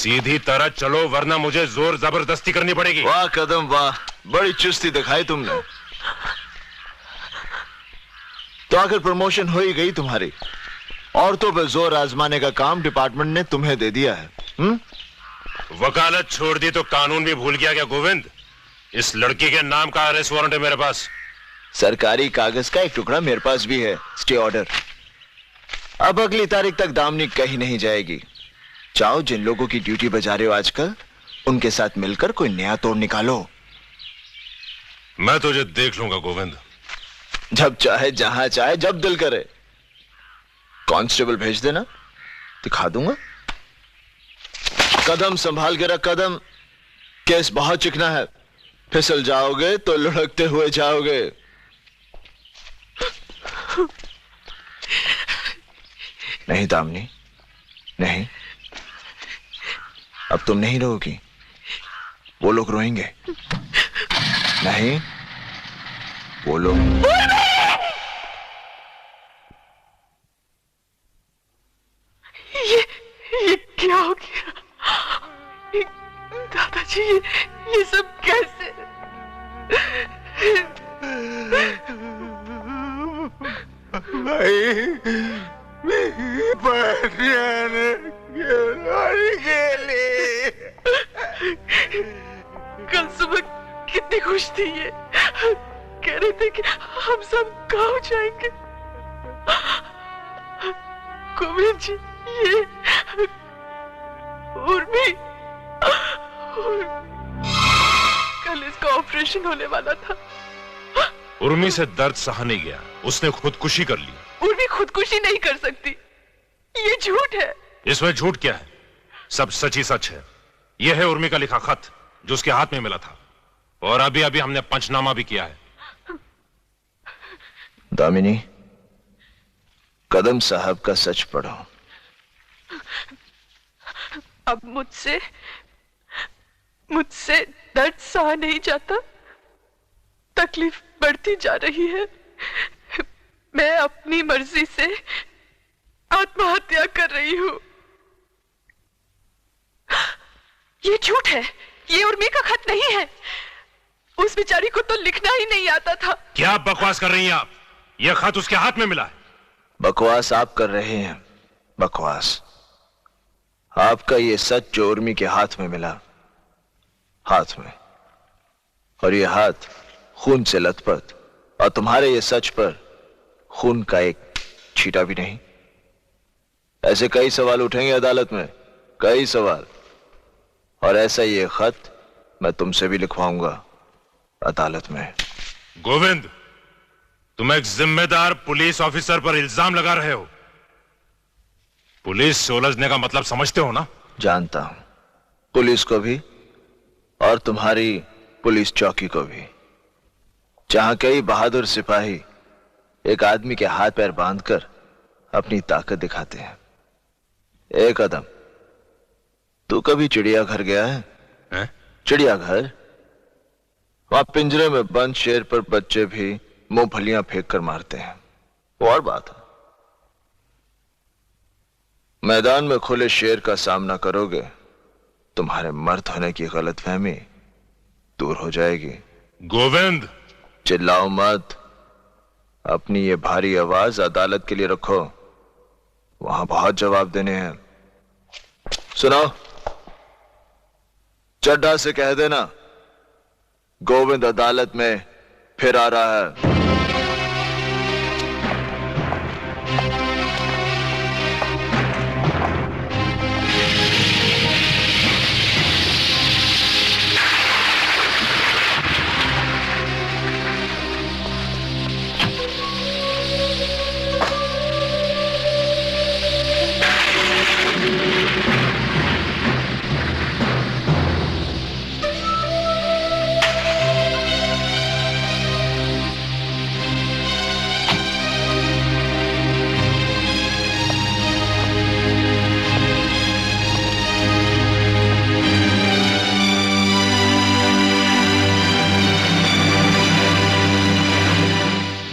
सीधी तरह चलो वरना मुझे जोर जबरदस्ती करनी पड़ेगी। वाह कदम वाह, बड़ी चुस्ती दिखाई तुमने। तो आखिर प्रमोशन हो ही गई तुम्हारी। औरतों पे जोर आजमाने का काम डिपार्टमेंट ने तुम्हें दे दिया है। वकालत छोड़ दी तो कानून भी भूल गया क्या गोविंद? इस लड़की के नाम का अरेस्ट वारंट है मेरे पास। सरकारी कागज का एक टुकड़ा मेरे पास भी है, स्टे ऑर्डर। अब अगली तारीख तक दामनी कहीं नहीं जाएगी। चाहो जिन लोगों की ड्यूटी बजा रहे हो आजकल, उनके साथ मिलकर कोई नया तोड़ निकालो। मैं तुझे देख लूंगा गोविंद। जब चाहे, जहां चाहे, जब दिल करे। कांस्टेबल भेज देना, दिखा दूंगा। कदम संभाल के रख कदम, केस बहुत चिकना है। फिसल जाओगे तो लुढ़कते हुए जाओगे। नहीं दामिनी, नहीं, अब तुम नहीं रोगी, वो लोग रोएंगे। नहीं, वो लोग। ये क्या हो गया? दादाजी, ये सब कैसे? भाई, कल सुबह कितनी खुश थी ये, कह रहे थे कि हम सब गाँव जाएंगे। गोविंद जी, ये उर्मी, कल इसका ऑपरेशन होने वाला था। उर्मी से दर्द सहा नहीं गया, उसने खुदकुशी कर ली। उर्मी खुदकुशी नहीं कर सकती, ये झूठ है। इसमें झूठ क्या है? सब सच ही सच है। यह है उर्मी का लिखा खत जो उसके हाथ में मिला था, और अभी अभी हमने पंचनामा भी किया है। दामिनी, कदम साहब का सच पढ़ो। अब मुझसे दर्द सहा नहीं जाता, तकलीफ बढ़ती जा रही है। मैं अपनी मर्जी से आत्महत्या कर रही हूं। ये झूठ है, ये उर्मी का खत नहीं है। उस बेचारी को तो लिखना ही नहीं आता था। क्या बकवास कर रही हैं आप? यह खत उसके हाथ में मिला है। बकवास आप कर रहे हैं, बकवास। आपका ये सच जो उर्मी के हाथ में मिला, हाथ में, और ये हाथ खून से लथपथ, और तुम्हारे ये सच पर खून का एक छींटा भी नहीं। ऐसे कई सवाल उठेंगे अदालत में, कई सवाल। और ऐसा ये खत मैं तुमसे भी लिखवाऊंगा अदालत में। गोविंद, तुम एक जिम्मेदार पुलिस ऑफिसर पर इल्जाम लगा रहे हो। पुलिस से उलझने का मतलब समझते हो ना? जानता हूं, पुलिस को भी और तुम्हारी पुलिस चौकी को भी, जहां कई बहादुर सिपाही एक आदमी के हाथ पैर बांधकर अपनी ताकत दिखाते हैं। एक कदम, तू कभी चिड़ियाघर गया है? चिड़ियाघर, वहां पिंजरे में बंद शेर पर बच्चे भी मूंगफलियां फेंक कर मारते हैं, वो और बात है। मैदान में खुले शेर का सामना करोगे, तुम्हारे मर्द होने की गलतफहमी दूर हो जाएगी। गोविंद, चिल्लाओ मत, अपनी ये भारी आवाज अदालत के लिए रखो, वहां बहुत जवाब देने हैं। सुनो, चड्ढा से कह देना गोविंद अदालत में फिर आ रहा है।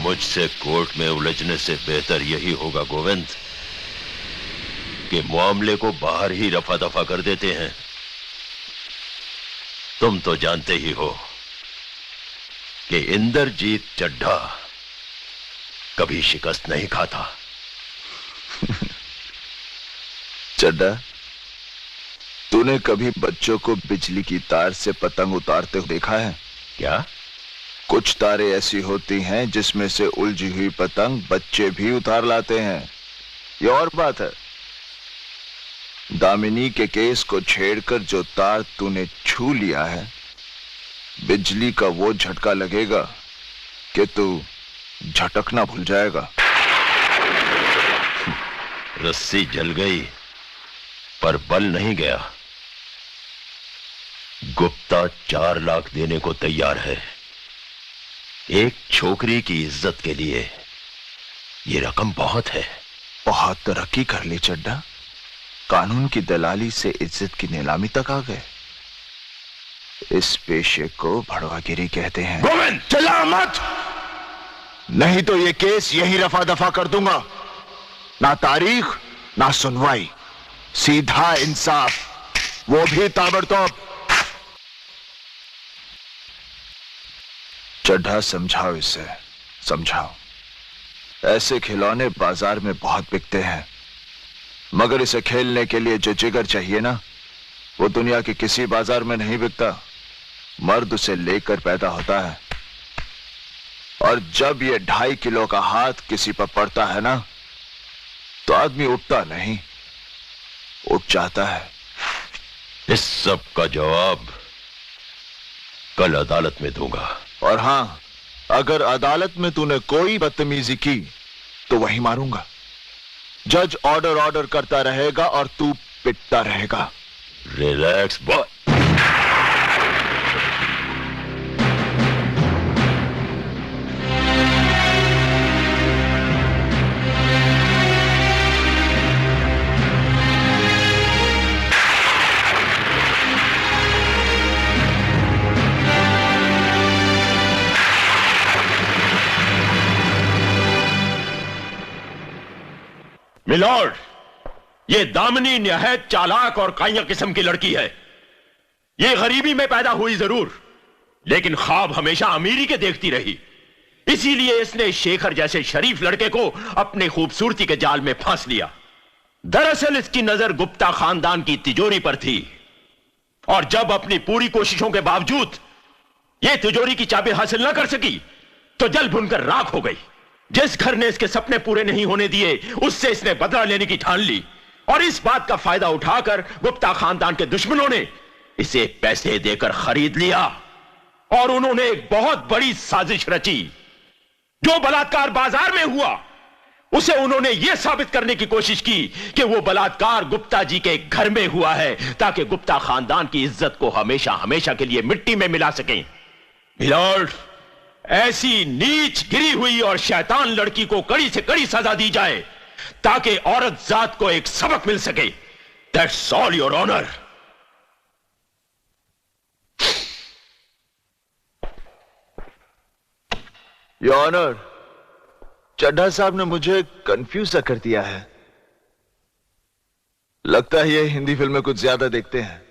मुझसे कोर्ट में उलझने से बेहतर यही होगा गोविंद कि मामले को बाहर ही रफा दफा कर देते हैं। तुम तो जानते ही हो कि इंद्रजीत चड्ढा कभी शिकस्त नहीं खाता। चड्ढा, तूने कभी बच्चों को बिजली की तार से पतंग उतारते हुए देखा है? क्या? कुछ तारें ऐसी होती हैं जिसमें से उलझी हुई पतंग बच्चे भी उतार लाते हैं। ये और बात है, दामिनी के केस को छेड़कर जो तार तूने छू लिया है, बिजली का वो झटका लगेगा कि तू झटकना भूल जाएगा। रस्सी जल गई पर बल नहीं गया। गुप्ता 4 लाख देने को तैयार है। एक छोकरी की इज्जत के लिए ये रकम बहुत है। बहुत तरक्की कर ली चड्ढा, कानून की दलाली से इज्जत की नीलामी तक आ गए। इस पेशे को भड़वागिरी कहते हैं। गोविंद, चिल्ला मत, नहीं तो ये केस यही रफा दफा कर दूंगा। ना तारीख ना सुनवाई, सीधा इंसाफ, वो भी ताबड़तोड़। चड्ढा, समझाओ इसे, समझाओ। ऐसे खिलौने बाजार में बहुत बिकते हैं, मगर इसे खेलने के लिए जो जिगर चाहिए ना, वो दुनिया के किसी बाजार में नहीं बिकता। मर्द उसे लेकर पैदा होता है, और जब ये 2.5 किलो का हाथ किसी पर पड़ता है ना, तो आदमी उठता नहीं, उठ जाता है। इस सब का जवाब कल अदालत में दूंगा। और हां, अगर अदालत में तूने कोई बदतमीजी की तो वही मारूंगा। जज ऑर्डर करता रहेगा और तू पिटता रहेगा। Relax boy. मिलॉर्ड, ये दामिनी निहायत चालाक और काया किस्म की लड़की है। ये गरीबी में पैदा हुई जरूर, लेकिन ख्वाब हमेशा अमीरी के देखती रही। इसीलिए इसने शेखर जैसे शरीफ लड़के को अपने खूबसूरती के जाल में फांस लिया। दरअसल इसकी नजर गुप्ता खानदान की तिजोरी पर थी, और जब अपनी पूरी कोशिशों के बावजूद यह तिजोरी की चाबी हासिल न कर सकी, तो जल भुनकर राख हो गई। जिस घर ने इसके सपने पूरे नहीं होने दिए, उससे इसने बदला लेने की ठान ली, और इस बात का फायदा उठाकर गुप्ता खानदान के दुश्मनों ने इसे पैसे देकर खरीद लिया, और उन्होंने एक बहुत बड़ी साजिश रची। जो बलात्कार बाजार में हुआ, उसे उन्होंने यह साबित करने की कोशिश की कि वो बलात्कार गुप्ता जी के घर में हुआ है, ताकि गुप्ता खानदान की इज्जत को हमेशा हमेशा के लिए मिट्टी में मिला सकें। मिलॉर्ड, ऐसी नीच गिरी हुई और शैतान लड़की को कड़ी से कड़ी सजा दी जाए, ताकि औरत जात को एक सबक मिल सके। That's all your honour. Your honour, Chadha साहब ने मुझे कंफ्यूज कर दिया है। लगता है ये हिंदी फिल्में कुछ ज्यादा देखते हैं,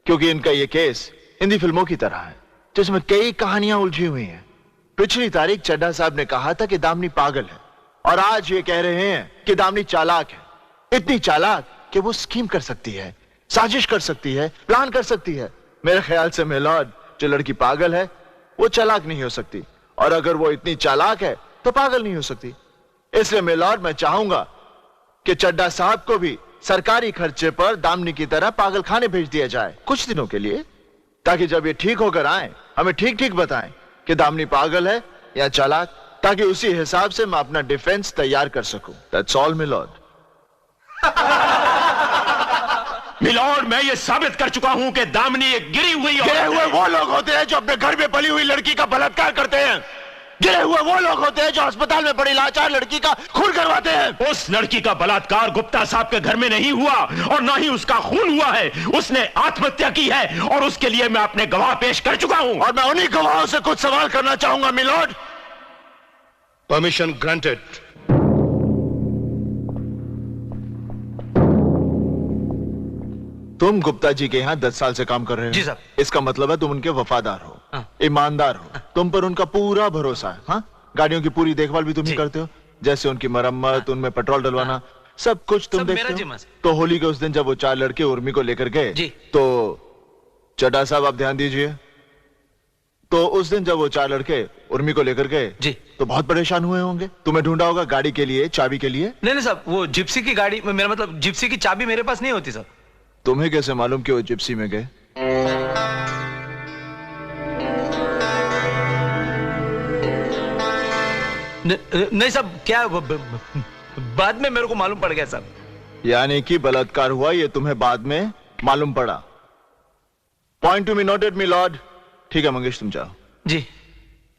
क्योंकि इनका ये केस हिंदी फिल्मों की तरह है, जिसमें कई कहानियां उलझी हुई हैं। पिछली तारीख चड्ढा साहब ने कहा था कि दामिनी पागल है, और आज ये कह रहे हैं कि दामिनी चालाक है। इतनी चालाक कि वो स्कीम कर सकती है, साजिश कर सकती है, प्लान कर सकती है। मेरे ख्याल से मिलॉर्ड, जो लड़की पागल है वो चालाक नहीं हो सकती, और अगर वो इतनी चालाक है तो पागल नहीं हो सकती। इसलिए मिलॉर्ड, मैं चाहूंगा कि चड्ढा साहब को भी सरकारी खर्चे पर दामिनी की तरह पागल खाने भेज दिया जाए कुछ दिनों के लिए, ताकि जब ये ठीक होकर आए हमें ठीक ठीक बताएं कि दामिनी पागल है या चालाक, ताकि उसी हिसाब से मैं अपना डिफेंस तैयार कर सकूं। That's all milord. मिलॉर्ड, मैं ये साबित कर चुका हूं कि दामिनी एक गिरे हुए वो लोग होते हैं जो अपने घर में पली हुई लड़की का बलात्कार करते हैं। गिरे हुए वो लोग होते हैं जो अस्पताल में पड़ी लाचार लड़की का खून करवाते हैं। उस लड़की का बलात्कार गुप्ता साहब के घर में नहीं हुआ, और ना ही उसका खून हुआ है। उसने आत्महत्या की है, और उसके लिए मैं अपने गवाह पेश कर चुका हूं। और मैं उन्हीं गवाहों से कुछ सवाल करना चाहूंगा मिलॉर्ड। Permission granted. तुम गुप्ता जी के यहाँ 10 साल से काम कर रहे हो? जी साहब। इसका मतलब है तुम उनके वफादार हो, हाँ। ईमानदार हो, तुम पर उनका पूरा भरोसा है। हाँ, गाड़ियों की पूरी देखभाल भी तुम ही जी। करते हो, जैसे उनकी मरम्मत, उनमें पेट्रोल डलवाना, सब कुछ तुम सब देखते मेरा हो। जिम्मा से। तो होली के उस दिन जब वो 4 लड़के उर्मी को लेकर गए, जी। तो चड्ढा साहब आप ध्यान दीजिए, तो उस दिन जब वो 4 लड़के उर्मी को लेकर गए, जी। तो बहुत परेशान हुए होंगे, तुम्हें ढूंढा होगा गाड़ी के लिए, चाबी के लिए। नहीं साहब, वो जिप्सी की गाड़ी, मेरा मतलब जिप्सी की चाबी मेरे पास नहीं होती साहब। तुम्हें कैसे मालूम कि वो जिप्सी में गए? नहीं साहब, क्या बाद में मेरे को मालूम पड़ गया साहब। यानी कि बलात्कार हुआ, ये तुम्हें बाद में मालूम पड़ा। Point to be noted me lord. ठीक है मंगेश, तुम जाओ। जी।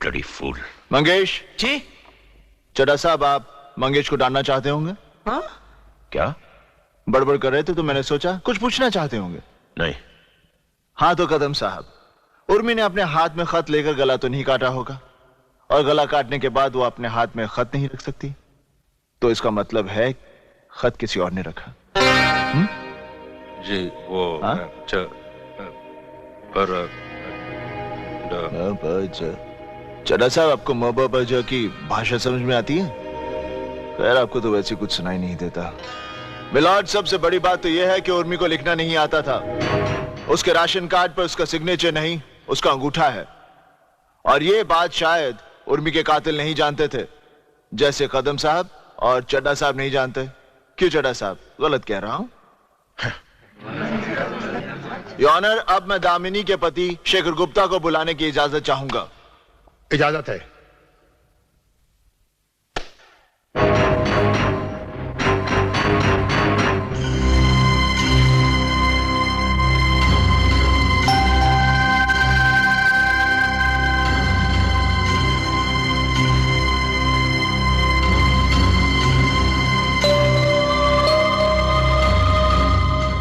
Bloody fool. मंगेश। जी। चड्ढा साहब, आप मंगेश को डांटना चाहते होंगे? हाँ? क्या बड़बड़ कर रहे थे तो मैंने सोचा कुछ पूछना चाहते होंगे। नहीं। हाँ तो कदम साहब, उर्मी ने अपने हाथ में खत लेकर गला तो नहीं काटा होगा, और गला काटने के बाद वो अपने हाथ में खत नहीं रख सकती, तो इसका मतलब है खत किसी और ने रखा। जी वो हाँ? पर चड्ढा साहब, आपको मबज की भाषा समझ में आती है? खैर, आपको तो वैसे कुछ सुनाई नहीं देता। मिलॉर्ड, सबसे बड़ी बात तो यह है कि उर्मी को लिखना नहीं आता था। उसके राशन कार्ड पर उसका सिग्नेचर नहीं, उसका अंगूठा है, और यह बात शायद उर्मी के कातिल नहीं जानते थे, जैसे कदम साहब और चड्ढा साहब नहीं जानते। क्यों चड्ढा साहब, गलत कह रहा हूं? योर ऑनर, अब मैं दामिनी के पति शेखर गुप्ता को बुलाने की इजाजत चाहूंगा। इजाजत है।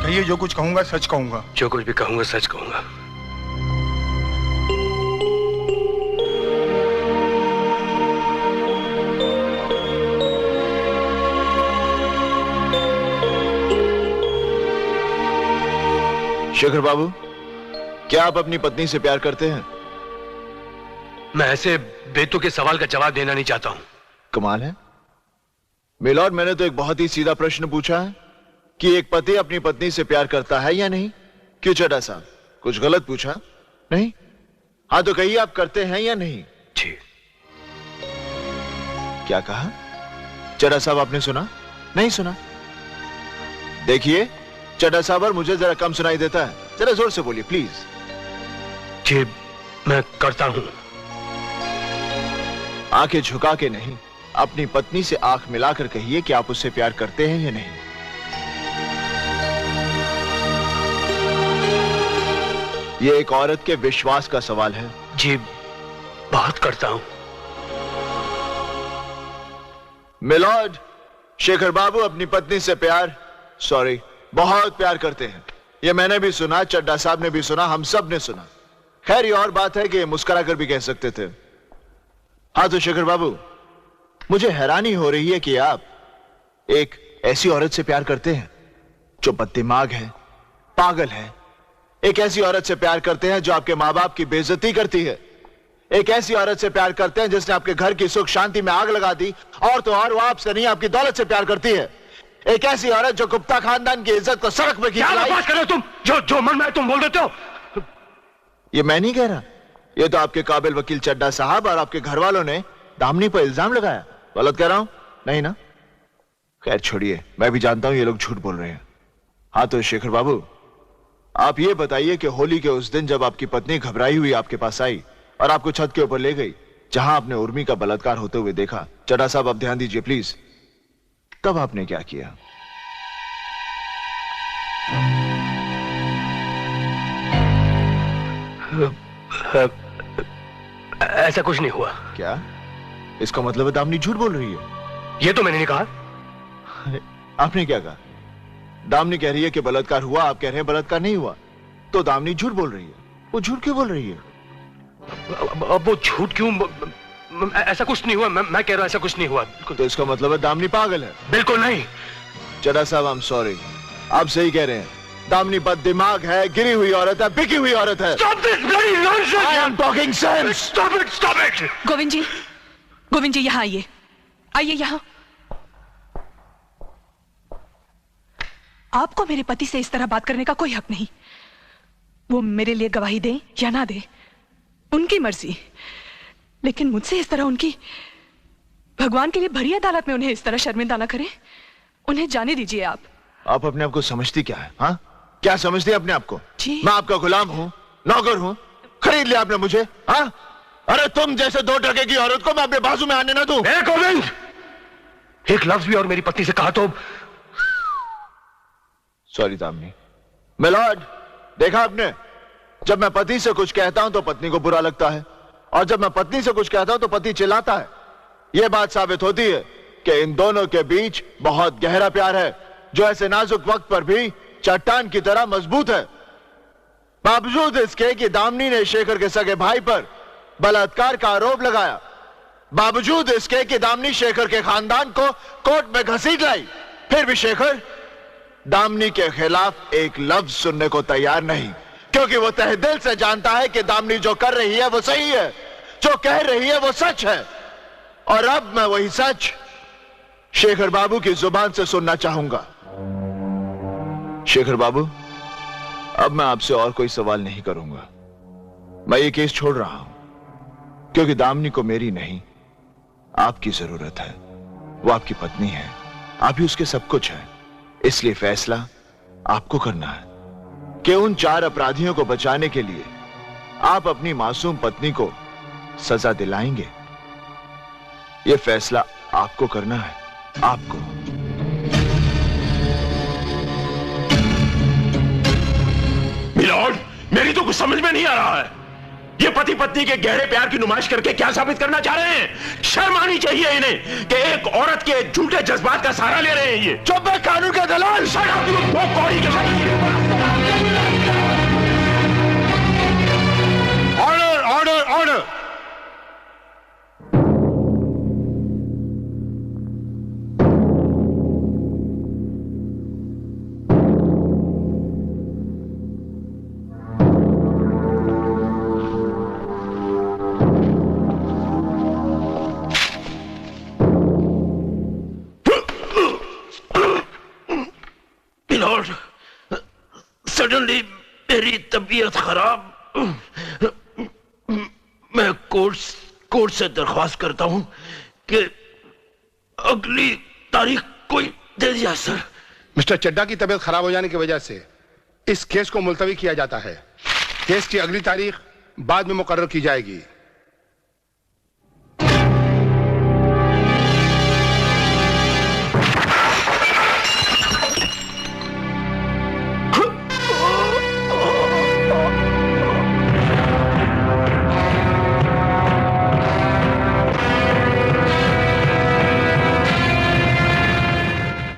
कहिए, जो कुछ कहूंगा सच कहूंगा। जो कुछ भी कहूंगा सच कहूंगा। शेखर बाबू, क्या आप अपनी पत्नी से प्यार करते हैं? मैं ऐसे बेतुके सवाल का जवाब देना नहीं चाहता हूं। कमाल है मिलॉर्ड, मैंने तो एक बहुत ही सीधा प्रश्न पूछा है कि एक पति अपनी पत्नी से प्यार करता है या नहीं। क्यों चड्ढा साहब, कुछ गलत पूछा? नहीं? हाँ तो कहिए, आप करते हैं या नहीं? जी। क्या कहा चड्ढा साहब, आपने सुना? नहीं सुना? देखिए चड्ढा साहब, और मुझे जरा कम सुनाई देता है, जरा जोर से बोलिए प्लीज। जी, मैं करता हूं। आंखें झुका के नहीं, अपनी पत्नी से आंख मिलाकर कहिए कि आप उससे प्यार करते हैं या नहीं। यह एक औरत के विश्वास का सवाल है। जी, बहुत करता हूं। मिलॉर्ड, शेखर बाबू अपनी पत्नी से प्यार, सॉरी, बहुत प्यार करते हैं। यह मैंने भी सुना, चड्ढा साहब ने भी सुना, हम सब ने सुना। खैर, ये और बात है कि मुस्कुरा कर भी कह सकते थे। हाँ तो शेखर बाबू, मुझे हैरानी हो रही है कि आप एक ऐसी औरत से प्यार करते हैं जो बददिमाग है, पागल है। एक ऐसी औरत से प्यार करते हैं जो आपके माँ बाप की बेइज्जती करती है। एक ऐसी औरत से प्यार करते हैं जिसने आपके घर की सुख शांति में आग लगा दी, और तो और वो आपसे नहीं, आपकी दौलत से प्यार करती है। एक ऐसी औरत जो गुप्ता खानदान की इज्जत को सड़क पे क्या बात कर रहे हो तुम? जो मन में तुम बोल देते हो। ये मैं नहीं कह रहा, ये तो आपके काबिल वकील चड्ढा साहब और आपके घर वालों ने दामिनी पर इल्जाम लगाया। गलत कह रहा हूं? नहीं ना? खैर छोड़िए, मैं भी जानता हूं ये लोग झूठ बोल रहे हैं। हाँ तो शेखर बाबू, आप ये बताइए कि होली के उस दिन जब आपकी पत्नी घबराई हुई आपके पास आई और आपको छत के ऊपर ले गई, जहां आपने उर्मी का बलात्कार होते हुए देखा, चड्ढा साहब आप ध्यान दीजिए प्लीज, तब आपने क्या किया? ऐसा कुछ नहीं हुआ। क्या? इसका मतलब है दामिनी झूठ बोल रही है? ये तो मैंने नहीं कहा। आपने क्या कहा? दामिनी कह रही है कि बलात्कार हुआ, आप कह रहे हैं बलात्कार नहीं हुआ, तो दामिनी झूठ बोल रही है। वो झूठ क्यों बोल रही है? अब वो झूठ क्यों? ऐसा कुछ नहीं हुआ। मैं कह रहा हूं ऐसा कुछ नहीं हुआ। तो इसका मतलब है दामिनी पागल है? बिल्कुल नहीं। चड्ढा साहब, आई एम सॉरी, आप सही कह रहे हैं, दामनी बद दिमाग है, गिरी हुई औरत है, बिकी हुई औरत है। Stop this bloody nonsense! I am talking sense. Stop it! Stop it! Govind जी यहाँ आइए, आइए यहाँ। आपको मेरे पति से इस तरह बात करने का कोई हक नहीं। वो मेरे लिए गवाही दें या ना दें, उनकी मर्जी, लेकिन मुझसे इस तरह उनकी भगवान के लिए भरी अदालत में उन्हें इस तरह शर्मिंदा ना करें। उन्हें जाने दीजिए। आप अपने आप को समझती क्या है? हाँ, क्या समझती है अपने आप को? जी। मैं आपका गुलाम हूँ, नौकर हूँ, खरीद लिया आपने मुझे। हाँ, अरे तुम जैसे 2 टके की औरत को मैं अपने बाजू में आने ना दूं। गोविंद, एक लफ्ज भी और मेरी पत्नी से कहा तो। सॉरी दामिनी। मिलॉर्ड, देखा आपने, जब मैं पति से कुछ कहता हूं तो पत्नी को बुरा लगता है, और जब मैं पत्नी से कुछ कहता हूं तो पति चिल्लाता है। यह बात साबित होती है कि इन दोनों के बीच बहुत गहरा प्यार है, जो ऐसे नाजुक वक्त पर भी चट्टान की तरह मजबूत है। बावजूद इसके कि दामिनी ने शेखर के सगे भाई पर बलात्कार का आरोप लगाया, बावजूद इसके कि दामिनी शेखर के खानदान को कोर्ट में घसीट लाई, फिर भी शेखर दामिनी के खिलाफ एक लफ्ज सुनने को तैयार नहीं, क्योंकि वो तहे दिल से जानता है कि दामिनी जो कर रही है वो सही है, जो कह रही है वो सच है। और अब मैं वही सच शेखर बाबू की जुबान से सुनना चाहूंगा। शेखर बाबू, अब मैं आपसे और कोई सवाल नहीं करूंगा। मैं ये केस छोड़ रहा हूं, क्योंकि दामिनी को मेरी नहीं, आपकी जरूरत है। वो आपकी पत्नी है, आप ही उसके सब कुछ है, इसलिए फैसला आपको करना है कि उन 4 अपराधियों को बचाने के लिए आप अपनी मासूम पत्नी को सजा दिलाएंगे। यह फैसला आपको करना है, आपको। मिलॉर्ड, मेरी तो कुछ समझ में नहीं आ रहा है। ये पति पत्नी के गहरे प्यार की नुमाइश करके क्या साबित करना चाह रहे हैं? शर्म आनी चाहिए इन्हें कि एक औरत के झूठे जज्बात का सहारा ले रहे हैं ये। चुप है कानून का दलाल। Order order order. सडनली मेरी तबीयत खराब, मैं कोर्ट से दरख्वास्त करता हूं कि अगली तारीख कोई दे दिया। सर, मिस्टर चड्डा की तबीयत खराब हो जाने की वजह से इस केस को मुलतवी किया जाता है। केस की अगली तारीख बाद में मुकर्रर की जाएगी।